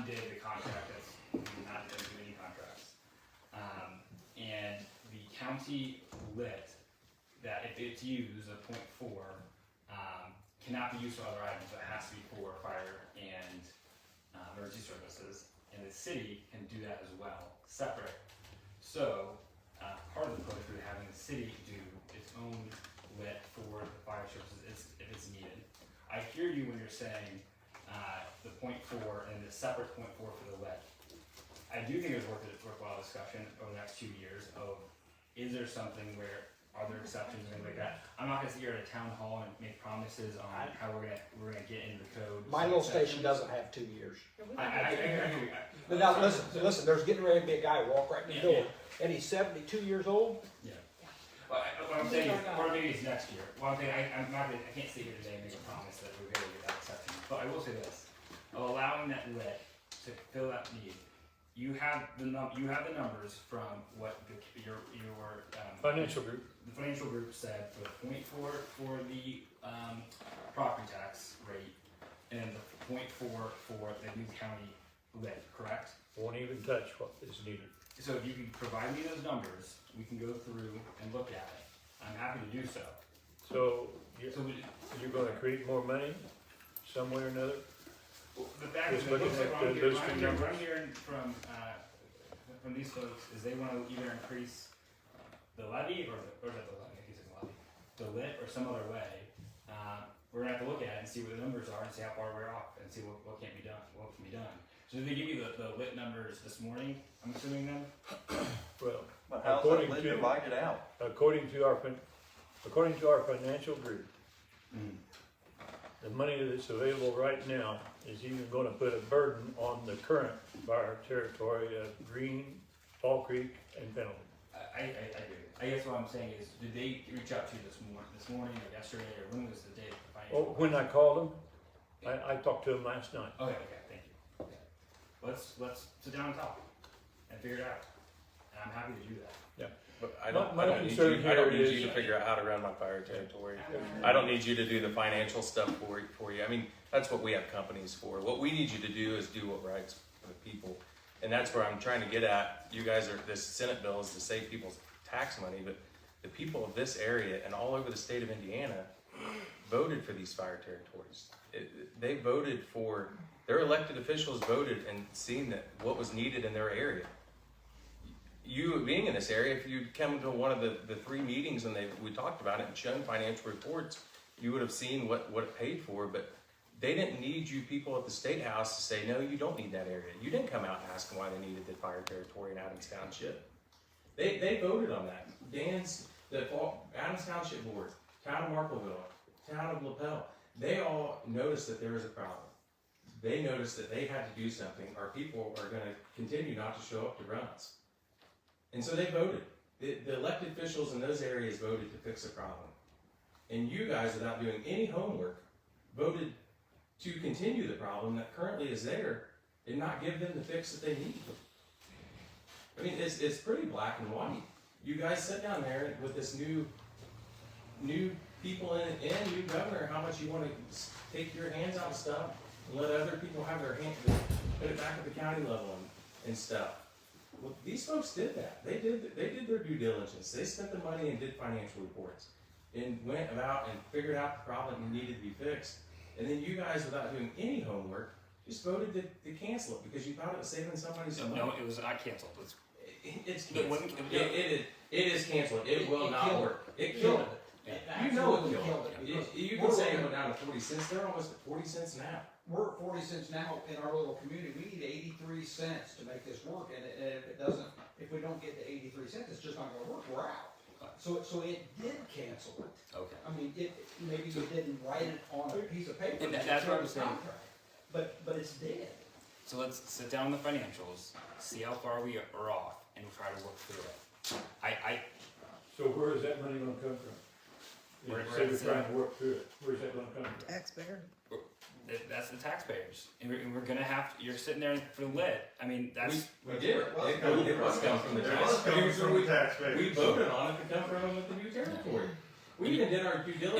did the contract that's not doing any contracts. And the county lit that if it's used, a .4, cannot be used for other items, but it has to be for fire and emergency services. And the city can do that as well, separate. So part of the push would having the city do its own lit for the fire services if it's needed. I hear you when you're saying the .4 and the separate .4 for the lit. I do think it's worthwhile discussion over the next 2 years of is there something where are there exceptions and things like that. I'm not gonna sit here at a town hall and make promises on how we're gonna get into the code. My little station doesn't have 2 years. I agree. But now listen, there's getting ready to be a guy walk right in the door, and he's 72 years old. Yeah. Well, what I'm saying is, or maybe it's next year. Well, I'm saying I can't sit here today and make a promise that we're gonna get that exception. But I will say this: allowing that lit to fill that need. You have the numbers from what your financial group. The financial group said for the .4 for the property tax rate and the .4 for the new county lit, correct? Won't even touch what is needed. So if you can provide me those numbers, we can go through and look at it. I'm happy to do so. So you're going to create more money some way or another? The fact is, Just looking at what those two numbers. I'm hearing from these folks is they want to either increase the levy or is that the levy? I keep saying levy. The lit or some other way. We're gonna have to look at it and see what the numbers are and see how far we're off and see what can't be done. What can be done. So did they give you the lit numbers this morning? I'm assuming them. Well, But how's that lit divided out? according to our financial group, the money that's available right now is even going to put a burden on the current fire territory of Green, Fall Creek, and Pendleton. I agree. I guess what I'm saying is, did they reach out to you this morning or yesterday, or when was the day? Oh, when I called them, I talked to them last night. Okay, thank you. Okay. Let's sit down and talk and figure it out. And I'm happy to do that. Yeah. But I My don't need concern you. I don't here need is- you to figure out how to run my fire territory. I don't need you to do the financial stuff for you. I mean, that's what we have companies for. What we need you to do is do what right's for the people, and that's where I'm trying to get at. You guys are this Senate bill is to save people's tax money, but the people of this area and all over the state of Indiana voted for these fire territories. They voted for their elected officials voted and seen that what was needed in their area. You being in this area, if you'd come to one of the 3 meetings and we talked about it and shown financial reports, you would have seen what it paid for, but they didn't need you people at the State House to say, no, you don't need that area. You didn't come out and ask them why they needed the fire territory in Adams Township. They voted on that. Adams Township Board, Town of Markleville, Town of LaPel, they all noticed that there was a problem. They noticed that they had to do something. Our people are going to continue not to show up to runs. And so they voted. The elected officials in those areas voted to fix the problem. And you guys, without doing any homework, voted to continue the problem that currently is there and not give them the fix that they need. I mean, it's pretty black and white. You guys sit down there with this new people in new governor, how much you want to take your hands out of stuff and let other people have their hands, put it back at the county level and stuff. Well, these folks did that. They did their due diligence. They spent the money and did financial reports and went about and figured out the problem that needed to be fixed. And then you guys, without doing any homework, just voted to cancel it because you thought it was saving somebody some money. No, it was not canceled. It's canceled. It is canceled. It will not work. It killed it. You know it killed it. You can say it went down to 40 cents. They're almost at 40 cents now. We're at 40 cents now in our little community. We need 83 cents to make this work, and if we don't get to 83 cents, it's just not going to work. We're out. So it did cancel it. Okay. I mean, maybe you didn't write it on a piece of paper. And that's what I'm saying. But it's dead. So let's sit down the financials, see how far we are off, and try to work through it. So where is that money going to come from? Where We're trying to work through it. Where's that going to come from? Taxpayer. That's the taxpayers, and we're gonna have. You're sitting there for the lit. I mean, that's We did. It was coming from the taxpayers. We voted on it to come from the new territory. We even did our due diligence.